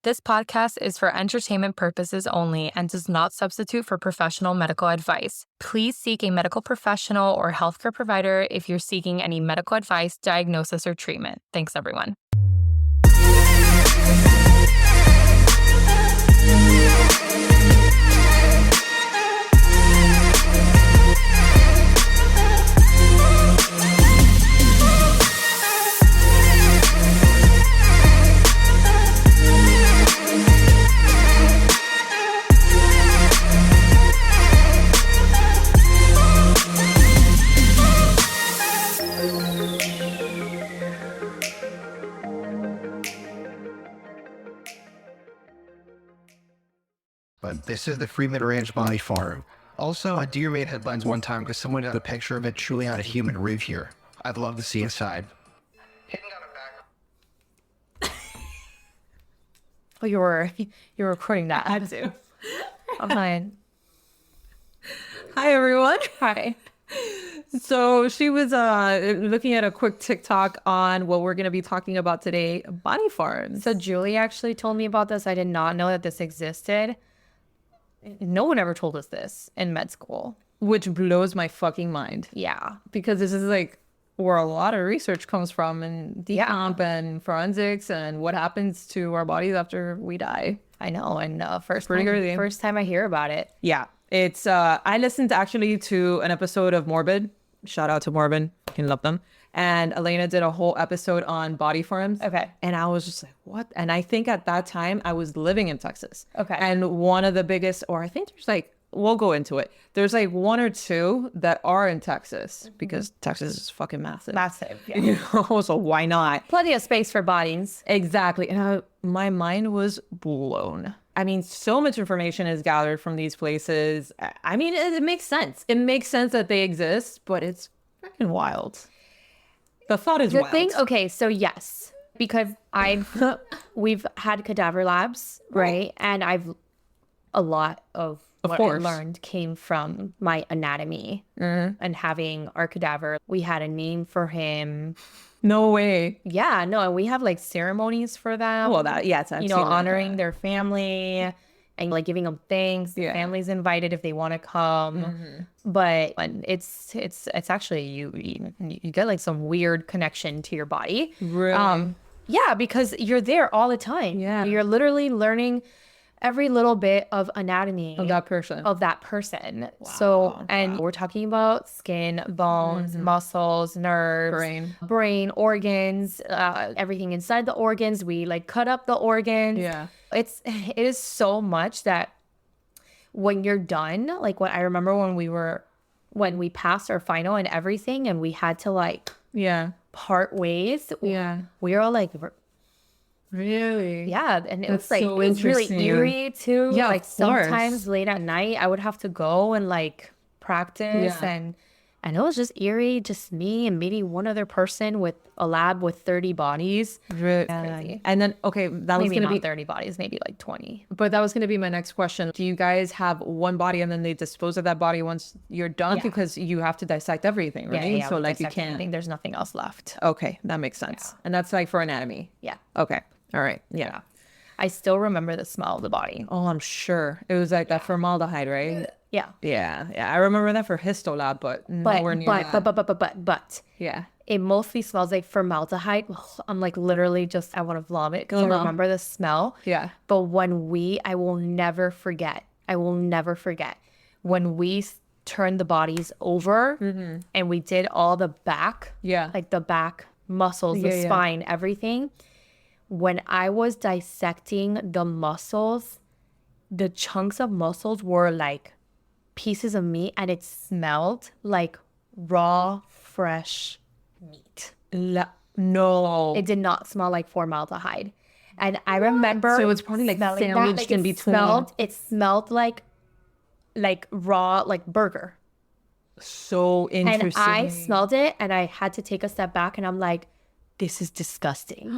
This podcast is for entertainment purposes only and does not substitute for professional medical advice. Please seek a medical professional or healthcare provider if you're seeking any medical advice, diagnosis, or treatment. Thanks, everyone. But this is the Freeman Ranch Body Farm. Also, a deer made headlines one time because someone had a picture of it truly on a human roof here. I'd love to see inside. Oh, you're recording that. I had to. I'm fine. Hi, everyone. Hi. So she was looking at a quick TikTok on what we're going to be talking about today, body farms. So Julie actually told me about this. I did not know that this existed. No one ever told us this in med school. Which blows my fucking mind. Yeah. Because this is like where a lot of research comes from, and decomp and forensics and what happens to our bodies after we die. I know. And first time I hear about it. Yeah. It's I listened actually to an episode of Morbid. Shout out to Morbid. I can love them. And Elena did a whole episode on body farms. Okay. And I was just like, what? And I think at that time I was living in Texas. Okay. And one of the biggest, or I think there's like, we'll go into it. There's like one or two that are in Texas because Texas is fucking massive. Massive. Yeah. You know, so why not? Plenty of space for bodies. Exactly. And my mind was blown. I mean, so much information is gathered from these places. I mean, it makes sense. It makes sense that they exist, but it's freaking wild. The thought is wild. Okay, so yes, because we've had cadaver labs, right? And a lot of what I learned came from my anatomy and having our cadaver. We had a name for him. No way. Yeah, no, and we have like ceremonies for them. Well, it's honoring their family and like giving them things. The family's invited if they want to come. But it's actually you get like some weird connection to your body. Really? Yeah, because you're there all the time. Yeah, you're literally learning every little bit of anatomy of that person. Wow. So, and we're talking about skin, bones, muscles, nerves, brain, organs, everything inside the organs. We like cut up the organs. Yeah. It is so much that when you're done, like what I remember when we passed our final and everything and we had to like part ways. Yeah. We were all like, really? Yeah, and it was like so it's really eerie too. Yeah, like sometimes late at night I would have to go and like practice and it was just eerie, just me and maybe one other person with a lab with 30 bodies. Really? And then that was going to be 30 bodies, maybe like 20. But that was going to be my next question. Do you guys have one body and then they dispose of that body once you're done because you have to dissect everything, right? Yeah, so like you can't. I think there's nothing else left. Okay, that makes sense. And that's like for anatomy. Yeah. Okay. All right. Yeah. I still remember the smell of the body. Oh, I'm sure. It was like that formaldehyde, right? Yeah. Yeah. I remember that for histolab, but nowhere near that. But yeah. It mostly smells like formaldehyde. I'm like literally just, I want to vomit because I remember the smell. Yeah. But I will never forget when we turned the bodies over and we did all the back, like the back muscles, the spine, everything. When I was dissecting the muscles, the chunks of muscles were like pieces of meat and it smelled like raw, fresh meat. No. It did not smell like formaldehyde. And I remember... So it was probably like sandwiched in between. It smelled like raw, like burger. So interesting. And I smelled it and I had to take a step back and I'm like, this is disgusting.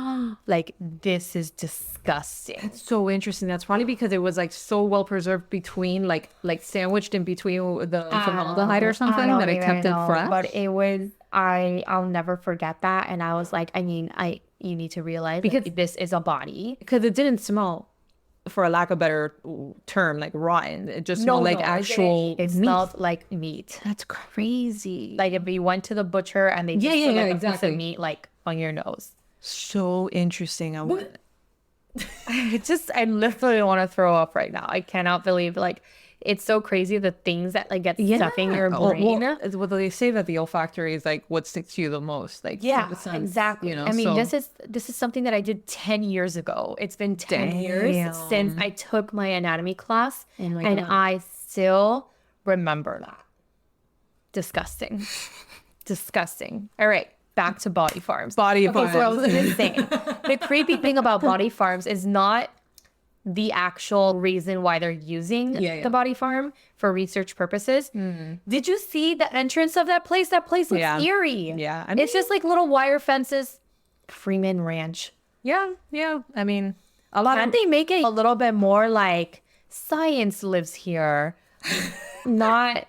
This is disgusting. It's so interesting. That's probably because it was like so well preserved between like sandwiched in between the formaldehyde or something that it kept it fresh. But it was, I'll never forget that. And I was like, you need to realize because this is a body. Because it didn't smell for a lack of a better term, like rotten. It just smelled like actual it smelled like meat. That's crazy. Like if you went to the butcher and they just put like a piece of meat like on your nose. So interesting. I literally want to throw up right now. I cannot believe like it's so crazy the things that like get stuck in your brain. Well, they say that the olfactory is like what sticks to you the most. Like exactly. You know, I mean, this is something that I did 10 years ago. It's been 10 years since I took my anatomy class, and I still remember that. Disgusting. Disgusting. All right. Back to body farms. Farms. So I was going to say, the creepy thing about body farms is not the actual reason why they're using the body farm for research purposes. Did you see the entrance of that place? That place looks eerie. Yeah. I mean, it's just like little wire fences. Freeman Ranch. Yeah. I mean, Can't they make it a little bit more like science lives here, not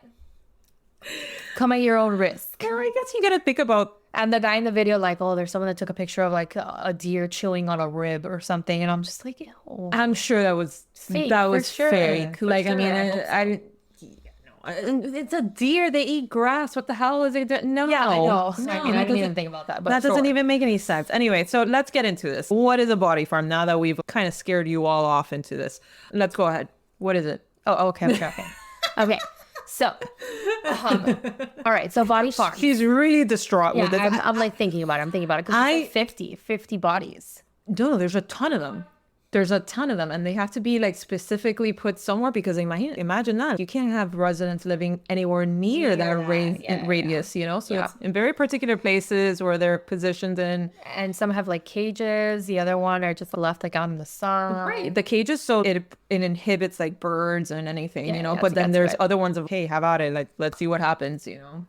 come at your own risk? I guess you got to think about. And the guy in the video, like, oh, there's someone that took a picture of like a deer chewing on a rib or something, and I'm just like, ew. I'm sure that was fake. Like, I mean, it's a deer. They eat grass. What the hell is it? No, yeah, I know. I didn't even think about that. But that doesn't even make any sense. Anyway, so let's get into this. What is a body farm? Now that we've kind of scared you all off into this, let's go ahead. What is it? Oh, okay. Okay. So, all right. So body farm. She's really distraught with it. I'm like thinking about it. Because like 50 bodies. No, there's a ton of them. And they have to be like specifically put somewhere because imagine that. You can't have residents living anywhere near that radius, you know? So it's in very particular places where they're positioned in. And some have like cages. The other one are just left like out in the sun. Right. The cages, so it inhibits like birds and anything, you know? But then there's other ones of, hey, how about it? Like, let's see what happens, you know?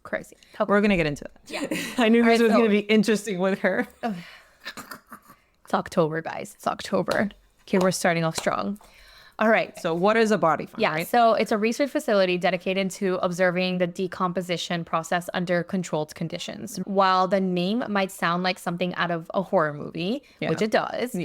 Crazy. Okay. We're going to get into that. Yeah. I knew this was going to be interesting with her. It's October, guys. It's October. Okay, we're starting off strong. All right. So what is a body farm? Yeah, so it's a research facility dedicated to observing the decomposition process under controlled conditions. While the name might sound like something out of a horror movie, which it does,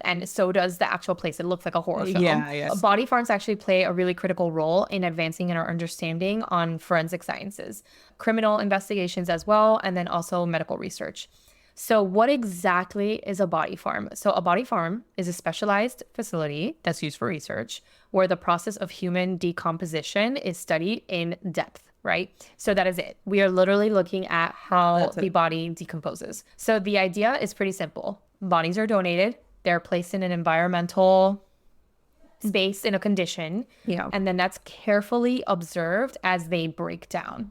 and so does the actual place. It looks like a horror film. Yes. Body farms actually play a really critical role in advancing in our understanding on forensic sciences, criminal investigations as well, and then also medical research. So what exactly is a body farm? So a body farm is a specialized facility that's used for research where the process of human decomposition is studied in depth, right? So that is it. We are literally looking at how the body decomposes. So the idea is pretty simple. Bodies are donated. They're placed in an environmental space in a condition. Yeah. And then that's carefully observed as they break down.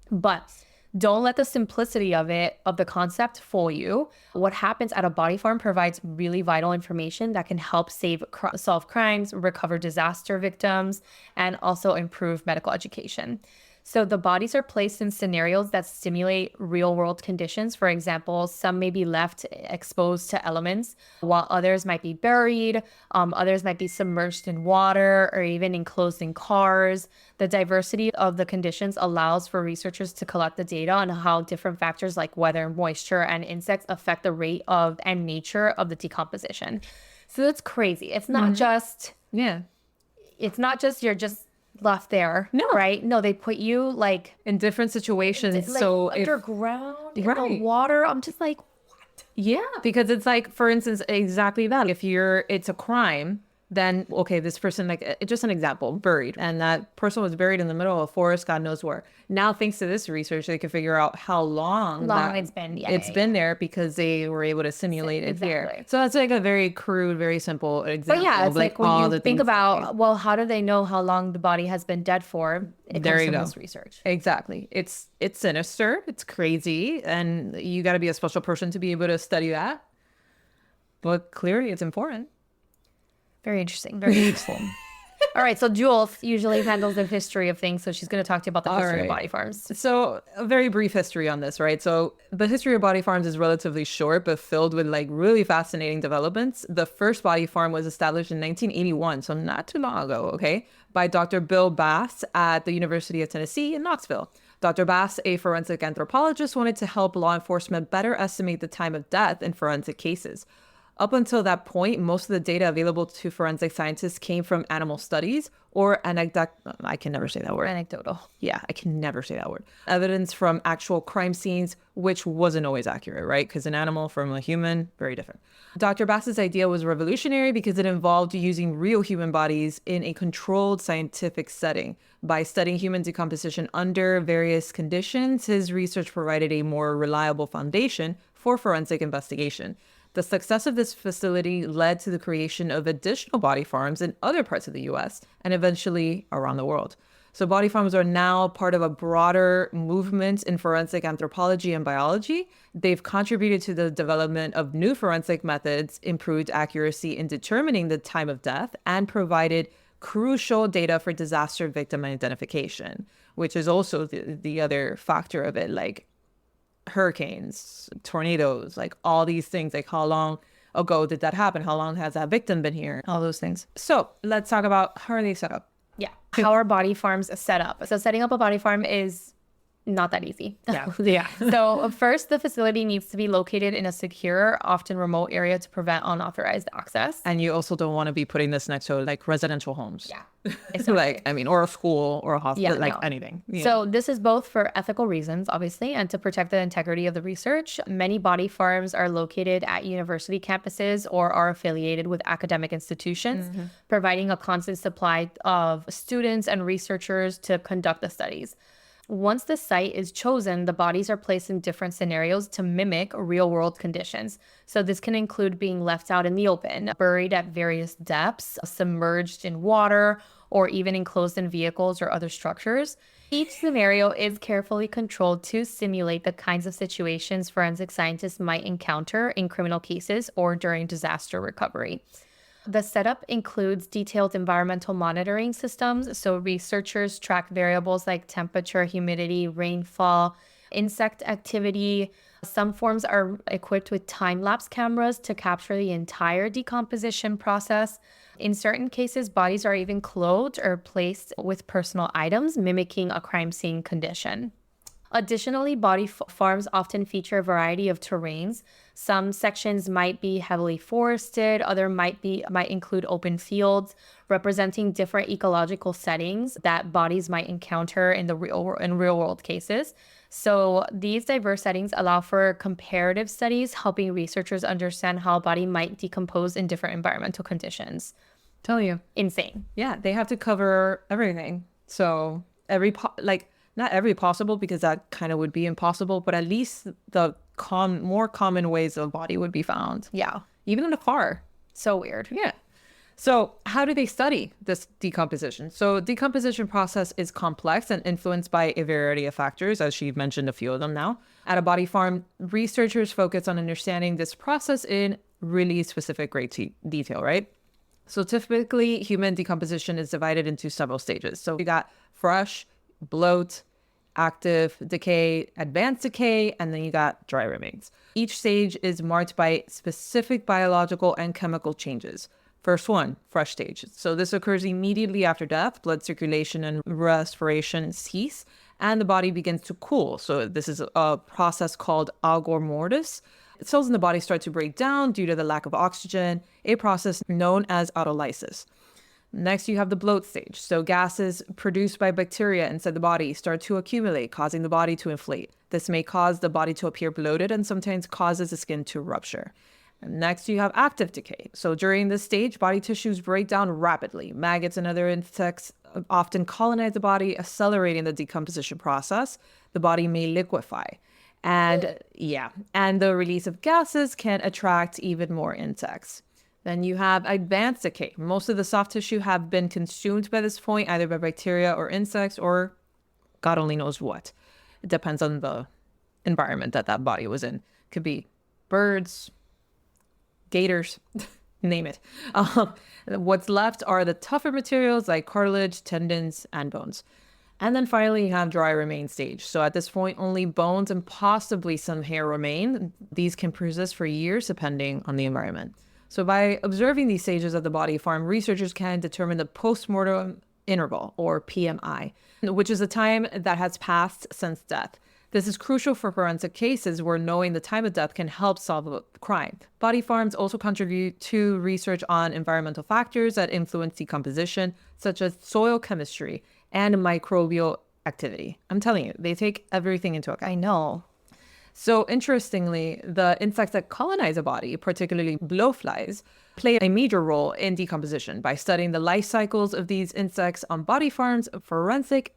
But don't let the simplicity of the concept fool you. What happens at a body farm provides really vital information that can help solve crimes, recover disaster victims, and also improve medical education. So the bodies are placed in scenarios that stimulate real-world conditions. For example, some may be left exposed to elements, while others might be buried. Others might be submerged in water or even enclosed in cars. The diversity of the conditions allows for researchers to collect the data on how different factors like weather, moisture, and insects affect the rate of and nature of the decomposition. So that's crazy. It's not just... Yeah. It's not just you're just left there. No. Right? No, they put you like in different situations. Like, so underground, in the water. I'm just like, what? Yeah, because it's like, for instance, exactly that. If it's a crime, then, okay, this person, like, just an example, buried. And that person was buried in the middle of a forest, God knows where. Now, thanks to this research, they can figure out how long it's been. It's been there because they were able to simulate it here. So that's like a very crude, very simple example. But yeah, it's like when you think about, well, how do they know how long the body has been dead for? It comes from this research. Exactly. It's sinister. It's crazy. And you got to be a special person to be able to study that. But clearly, it's important. Very interesting. Very useful. All right. So Jules usually handles the history of things. So she's going to talk to you about the history of body farms. So a very brief history on this, right? So the history of body farms is relatively short, but filled with like really fascinating developments. The first body farm was established in 1981. So not too long ago, okay, by Dr. Bill Vass at the University of Tennessee in Knoxville. Dr. Vass, a forensic anthropologist, wanted to help law enforcement better estimate the time of death in forensic cases. Up until that point, most of the data available to forensic scientists came from animal studies or I can never say that word. Anecdotal. Yeah, I can never say that word. Evidence from actual crime scenes, which wasn't always accurate, right? Because an animal from a human, very different. Dr. Bass's idea was revolutionary because it involved using real human bodies in a controlled scientific setting. By studying human decomposition under various conditions, his research provided a more reliable foundation for forensic investigation. The success of this facility led to the creation of additional body farms in other parts of the US and eventually around the world. So body farms are now part of a broader movement in forensic anthropology and biology. They've contributed to the development of new forensic methods, improved accuracy in determining the time of death, and provided crucial data for disaster victim identification, which is also the other factor of it, like hurricanes, tornadoes, like all these things, like how long ago did that happen? How long has that victim been here? All those things. So let's talk about how are they set up? Yeah. How are body farms set up? So setting up a body farm is not that easy. Yeah. So first, the facility needs to be located in a secure, often remote area to prevent unauthorized access. And you also don't want to be putting this next to like residential homes. Yeah. Like, I mean, or a school or a hospital, anything. Yeah. So this is both for ethical reasons, obviously, and to protect the integrity of the research. Many body farms are located at university campuses or are affiliated with academic institutions, providing a constant supply of students and researchers to conduct the studies. Once the site is chosen, the bodies are placed in different scenarios to mimic real-world conditions. So this can include being left out in the open, buried at various depths, submerged in water, or even enclosed in vehicles or other structures. Each scenario is carefully controlled to simulate the kinds of situations forensic scientists might encounter in criminal cases or during disaster recovery. The setup includes detailed environmental monitoring systems, so researchers track variables like temperature, humidity, rainfall, insect activity. Some forms are equipped with time-lapse cameras to capture the entire decomposition process. In certain cases, bodies are even clothed or placed with personal items, mimicking a crime scene condition. Additionally, body farms often feature a variety of terrains. Some sections might be heavily forested, other might include open fields, representing different ecological settings that bodies might encounter in real world cases. So these diverse settings allow for comparative studies, helping researchers understand how a body might decompose in different environmental conditions. Tell you. Insane. Yeah, they have to cover everything. So not every possible, because that kind of would be impossible, but at least the more common ways a body would be found. Yeah. Even in a car. So weird. Yeah. So how do they study this decomposition? So decomposition process is complex and influenced by a variety of factors, as she mentioned a few of them now. At a body farm, researchers focus on understanding this process in really specific great detail, right? So typically, human decomposition is divided into several stages. So you got fresh, bloat, active, decay, advanced decay, and then you got dry remains. Each stage is marked by specific biological and chemical changes. First one, fresh stage. So this occurs immediately after death. Blood circulation and respiration cease, and the body begins to cool. So this is a process called rigor mortis. Cells in the body start to break down due to the lack of oxygen, a process known as autolysis. Next, you have the bloat stage. So gases produced by bacteria inside the body start to accumulate, causing the body to inflate. This may cause the body to appear bloated and sometimes causes the skin to rupture. And next, you have active decay. So during this stage, body tissues break down rapidly. Maggots and other insects often colonize the body, accelerating the decomposition process. The body may liquefy. And the release of gases can attract even more insects. Then you have advanced decay. Most of the soft tissue have been consumed by this point, either by bacteria or insects, or God only knows what. It depends on the environment that body was in. Could be birds, gators, name it. What's left are the tougher materials like cartilage, tendons, and bones. And then finally, you have dry remain stage. So at this point, only bones and possibly some hair remain. These can persist for years, depending on the environment. So by observing these stages of the body farm, researchers can determine the postmortem interval, or PMI, which is the time that has passed since death. This is crucial for forensic cases where knowing the time of death can help solve a crime. Body farms also contribute to research on environmental factors that influence decomposition, such as soil chemistry and microbial activity. I'm telling you, they take everything into account. I know. So interestingly, the insects that colonize a body, particularly blowflies, play a major role in decomposition. By studying the life cycles of these insects on body farms, forensic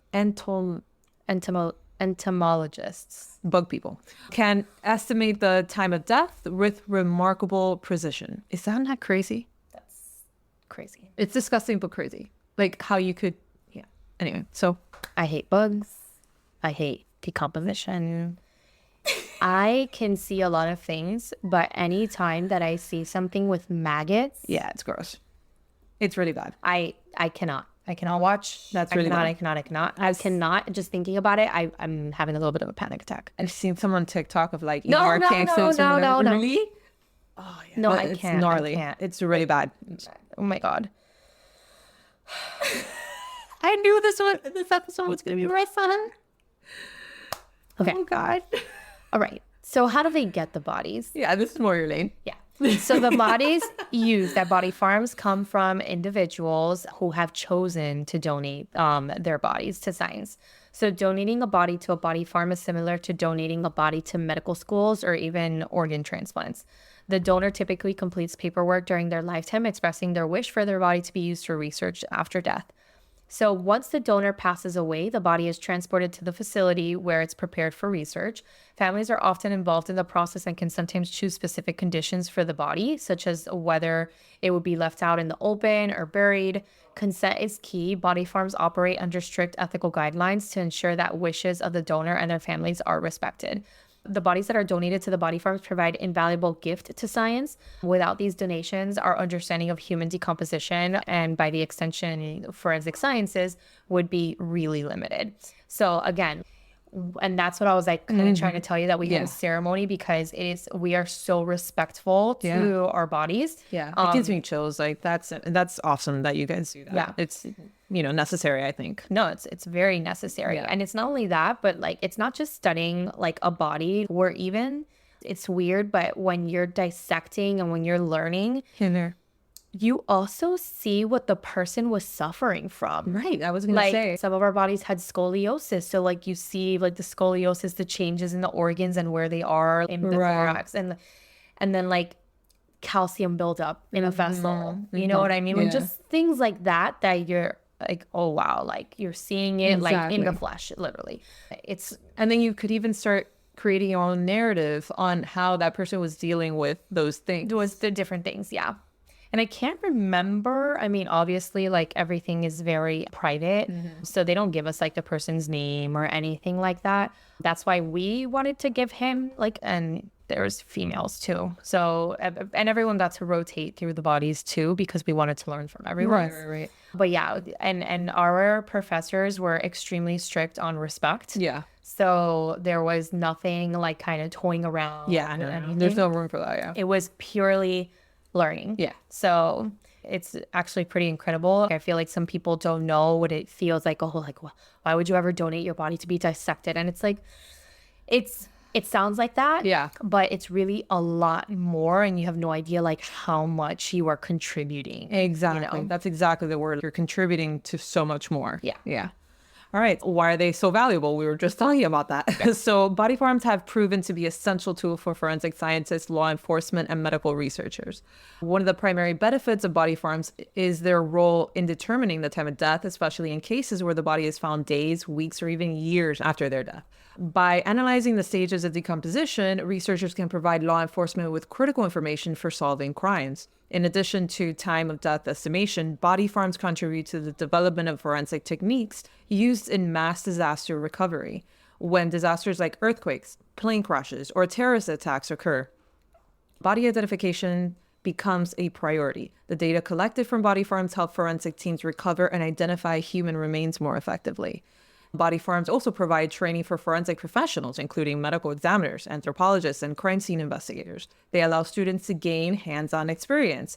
Entomologists, bug people, can estimate the time of death with remarkable precision. Is that not crazy? That's crazy. It's disgusting, but crazy. Like how you could, yeah. Anyway, so. I hate bugs. I hate decomposition. I can see a lot of things, but anytime that I see something with maggots, Yeah, it's gross. It's really bad. I cannot. I cannot watch. That's really bad. I cannot. Just thinking about it, I'm having a little bit of a panic attack. I've seen someone on TikTok of like No. Really? Oh yeah. No, But I it's can't. gnarly. I can't. It's really bad. Oh my God. I knew this episode was going to be very fun. Okay. Oh God. All right. So how do they get the bodies? Yeah, this is more your lane. Yeah. So the bodies used at body farms come from individuals who have chosen to donate their bodies to science. So donating a body to a body farm is similar to donating a body to medical schools or even organ transplants. The donor typically completes paperwork during their lifetime expressing their wish for their body to be used for research after death. So once the donor passes away, the body is transported to the facility where it's prepared for research. Families are often involved in the process and can sometimes choose specific conditions for the body, such as whether it would be left out in the open or buried. Consent is key. Body farms operate under strict ethical guidelines to ensure that wishes of the donor and their families are respected. The bodies that are donated to the body farms provide invaluable gift to science. Without these donations, our understanding of human decomposition and by the extension forensic sciences would be really limited. So again, and that's what I was like kind of trying to tell you, that we have a ceremony because we are so respectful to our bodies. Yeah, it gives me chills. Like that's awesome that you guys do that. Yeah. It's necessary, I think. No, it's very necessary. Yeah. And it's not only that, but like it's not just studying like a body, or even, it's weird, but when you're dissecting and when you're learning, you also see what the person was suffering from. Right. I was gonna Like say. some of our bodies had scoliosis. So like you see like the scoliosis, the changes in the organs and where they are in the thorax, and then like calcium buildup in a vessel. You know what I mean? Yeah. Like just things like that you're like, oh wow, like you're seeing it like in the flesh, literally. And then you could even start creating your own narrative on how that person was dealing with those things. It was the different things, yeah. And I can't remember. I mean, obviously, like everything is very private. So they don't give us like the person's name or anything like that. That's why we wanted to give him and there's females too. So, and everyone got to rotate through the bodies too, because we wanted to learn from everyone. Right. But yeah, and our professors were extremely strict on respect. Yeah. So there was nothing like kind of toying around. Yeah. No. There's no room for that. Yeah. It was purely learning. Yeah. So it's actually pretty incredible. I feel like some people don't know what it feels like. Oh, like, why would you ever donate your body to be dissected? And it's like, it sounds like that. Yeah. But it's really a lot more, and you have no idea like how much you are contributing. Exactly. That's exactly the word. You're contributing to so much more. Yeah. Yeah. All right. Why are they so valuable? We were just talking about that. Okay. So body farms have proven to be essential tool for forensic scientists, law enforcement, and medical researchers. One of the primary benefits of body farms is their role in determining the time of death, especially in cases where the body is found days, weeks, or even years after their death. By analyzing the stages of decomposition, researchers can provide law enforcement with critical information for solving crimes. In addition to time of death estimation, body farms contribute to the development of forensic techniques used in mass disaster recovery. When disasters like earthquakes, plane crashes, or terrorist attacks occur, body identification becomes a priority. The data collected from body farms help forensic teams recover and identify human remains more effectively. Body farms also provide training for forensic professionals, including medical examiners, anthropologists, and crime scene investigators. They allow students to gain hands-on experience,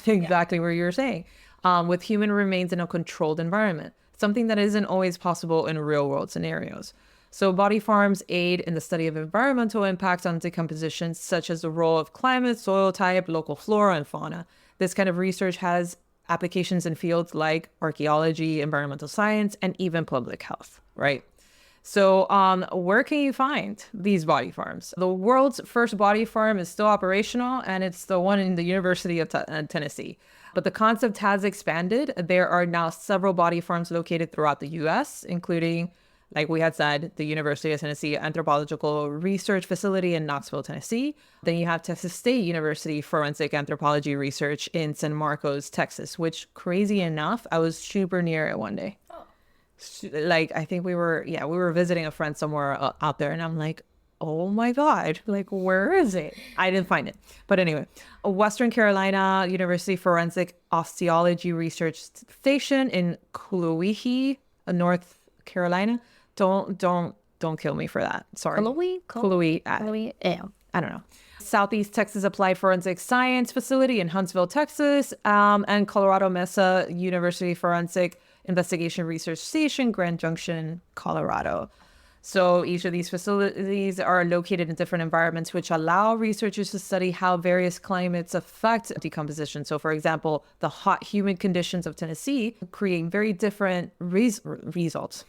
exactly what you were saying, with human remains in a controlled environment, something that isn't always possible in real-world scenarios. So body farms aid in the study of environmental impacts on decomposition, such as the role of climate, soil type, local flora and fauna. This kind of research has applications in fields like archaeology, environmental science, and even public health, right? So where can you find these body farms? The world's first body farm is still operational, and it's the one in the University of Tennessee. But the concept has expanded. There are now several body farms located throughout the U.S., including, like we had said, the University of Tennessee Anthropological Research Facility in Knoxville, Tennessee. Then you have Texas State University Forensic Anthropology Research in San Marcos, Texas, which, crazy enough, I was super near it one day. Like, I think we were visiting a friend somewhere out there, and I'm like, oh my God, like, where is it? I didn't find it. But anyway, Western Carolina University Forensic Osteology Research Station in Cullowhee, North Carolina. Don't kill me for that. Sorry. Cullowhee. Yeah. I don't know. Southeast Texas Applied Forensic Science Facility in Huntsville, Texas, and Colorado Mesa University Forensic Investigation Research Station, Grand Junction, Colorado. So each of these facilities are located in different environments, which allow researchers to study how various climates affect decomposition. So, for example, the hot, humid conditions of Tennessee create very different results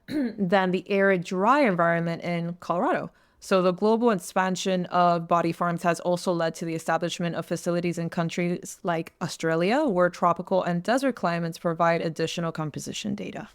than the arid, dry environment in Colorado. So the global expansion of body farms has also led to the establishment of facilities in countries like Australia, where tropical and desert climates provide additional composition data.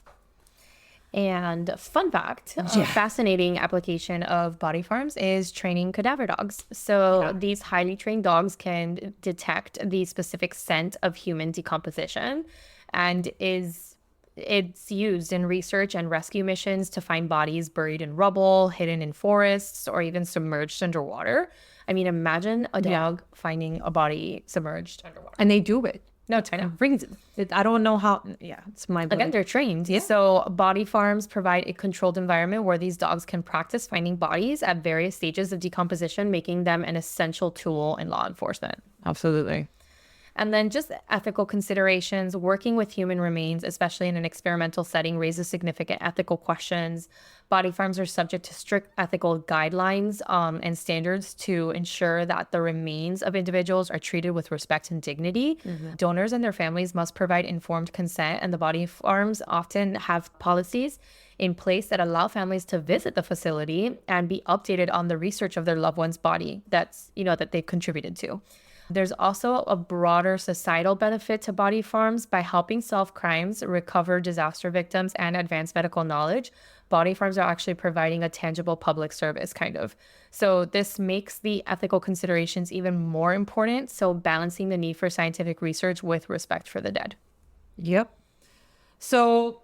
And fun fact, a fascinating application of body farms is training cadaver dogs. So these highly trained dogs can detect the specific scent of human decomposition, and it's used in research and rescue missions to find bodies buried in rubble, hidden in forests, or even submerged underwater. I mean, imagine a dog finding a body submerged underwater. And they do it. No, it's kind of reason. I don't know how. Yeah, it's my again, they're trained. Yeah. So body farms provide a controlled environment where these dogs can practice finding bodies at various stages of decomposition, making them an essential tool in law enforcement. Absolutely. And then just ethical considerations. Working with human remains, especially in an experimental setting, raises significant ethical questions. Body farms are subject to strict ethical guidelines and standards to ensure that the remains of individuals are treated with respect and dignity. Mm-hmm. Donors and their families must provide informed consent, and the body farms often have policies in place that allow families to visit the facility and be updated on the research of their loved one's body that they've contributed to. There's also a broader societal benefit to body farms by helping solve crimes, recover disaster victims, and advance medical knowledge. Body farms are actually providing a tangible public service, kind of. So this makes the ethical considerations even more important. So balancing the need for scientific research with respect for the dead. Yep. So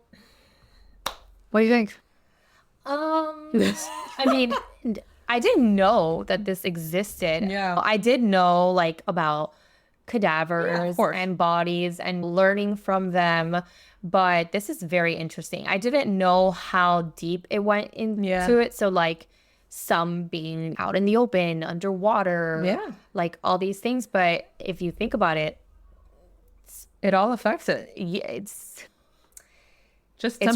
what do you think? I mean, I didn't know that this existed. Yeah. I did know about cadavers and bodies and learning from them, but this is very interesting. I didn't know how deep it went into it. So some being out in the open, underwater, all these things. But if you think about it, it all affects it. Yeah, it's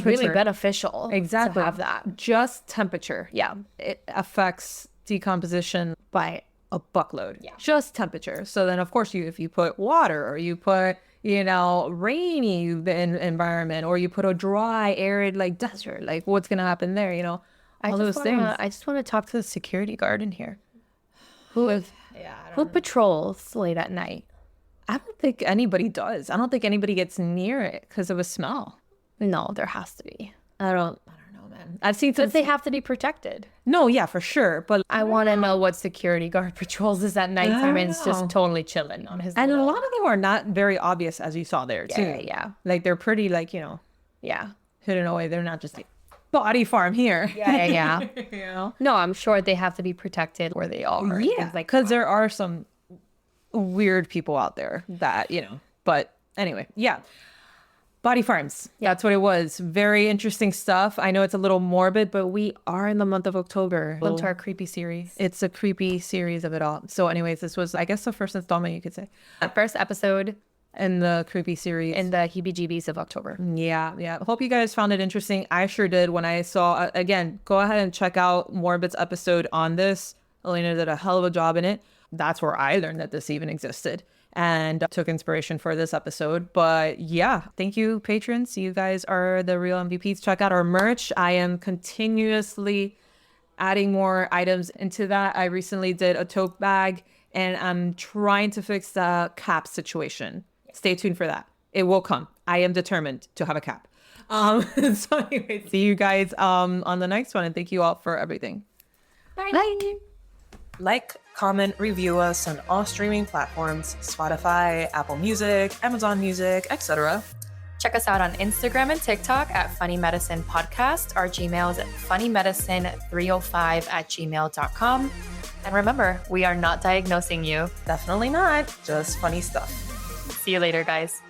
really beneficial to have that. Just temperature. Yeah. It affects decomposition by a buckload. Yeah. Just temperature. So then, of course, if you put water or you put, rainy environment, or you put a dry, arid, desert, what's going to happen there, all those things. I just want to talk to the security guard in here. Who patrols late at night? I don't think anybody does. I don't think anybody gets near it because of a smell. No, there has to be. I don't know, man. I've seen some. But they have to be protected. No, yeah, for sure. But I want to know what security guard patrols is at nighttime and it's just totally chilling on his. And a lot of them are not very obvious, as you saw there too. Yeah. They're pretty, hidden away. They're not just body farm here. Yeah. No, I'm sure they have to be protected where they are. Yeah, because there are some weird people out there that But anyway, yeah. Body farms. Yeah, that's what it was. Very interesting stuff. I know it's a little morbid, but we are in the month of October. Welcome to our creepy series. It's a creepy series of it all. So anyways, this was, I guess, the first installment, you could say. The first episode in the creepy series. In the heebie-jeebies of October. Yeah. Hope you guys found it interesting. I sure did when I saw, again, go ahead and check out Morbid's episode on this. Elena did a hell of a job in it. That's where I learned that this even existed and took inspiration for this episode. But yeah, thank you, patrons. You guys are the real MVPs. Check out our merch. I am continuously adding more items into that. I recently did a tote bag and I'm trying to fix the cap situation. Stay tuned for that. It will come. I am determined to have a cap. So anyway, see you guys on the next one. And thank you all for everything. Bye. Like, comment, review us on all streaming platforms, Spotify, Apple Music, Amazon Music, etc. Check us out on Instagram and TikTok at Funny Medicine Podcast. Our Gmail is funnymedicine305@gmail.com. And remember, we are not diagnosing you. Definitely not. Just funny stuff. See you later, guys.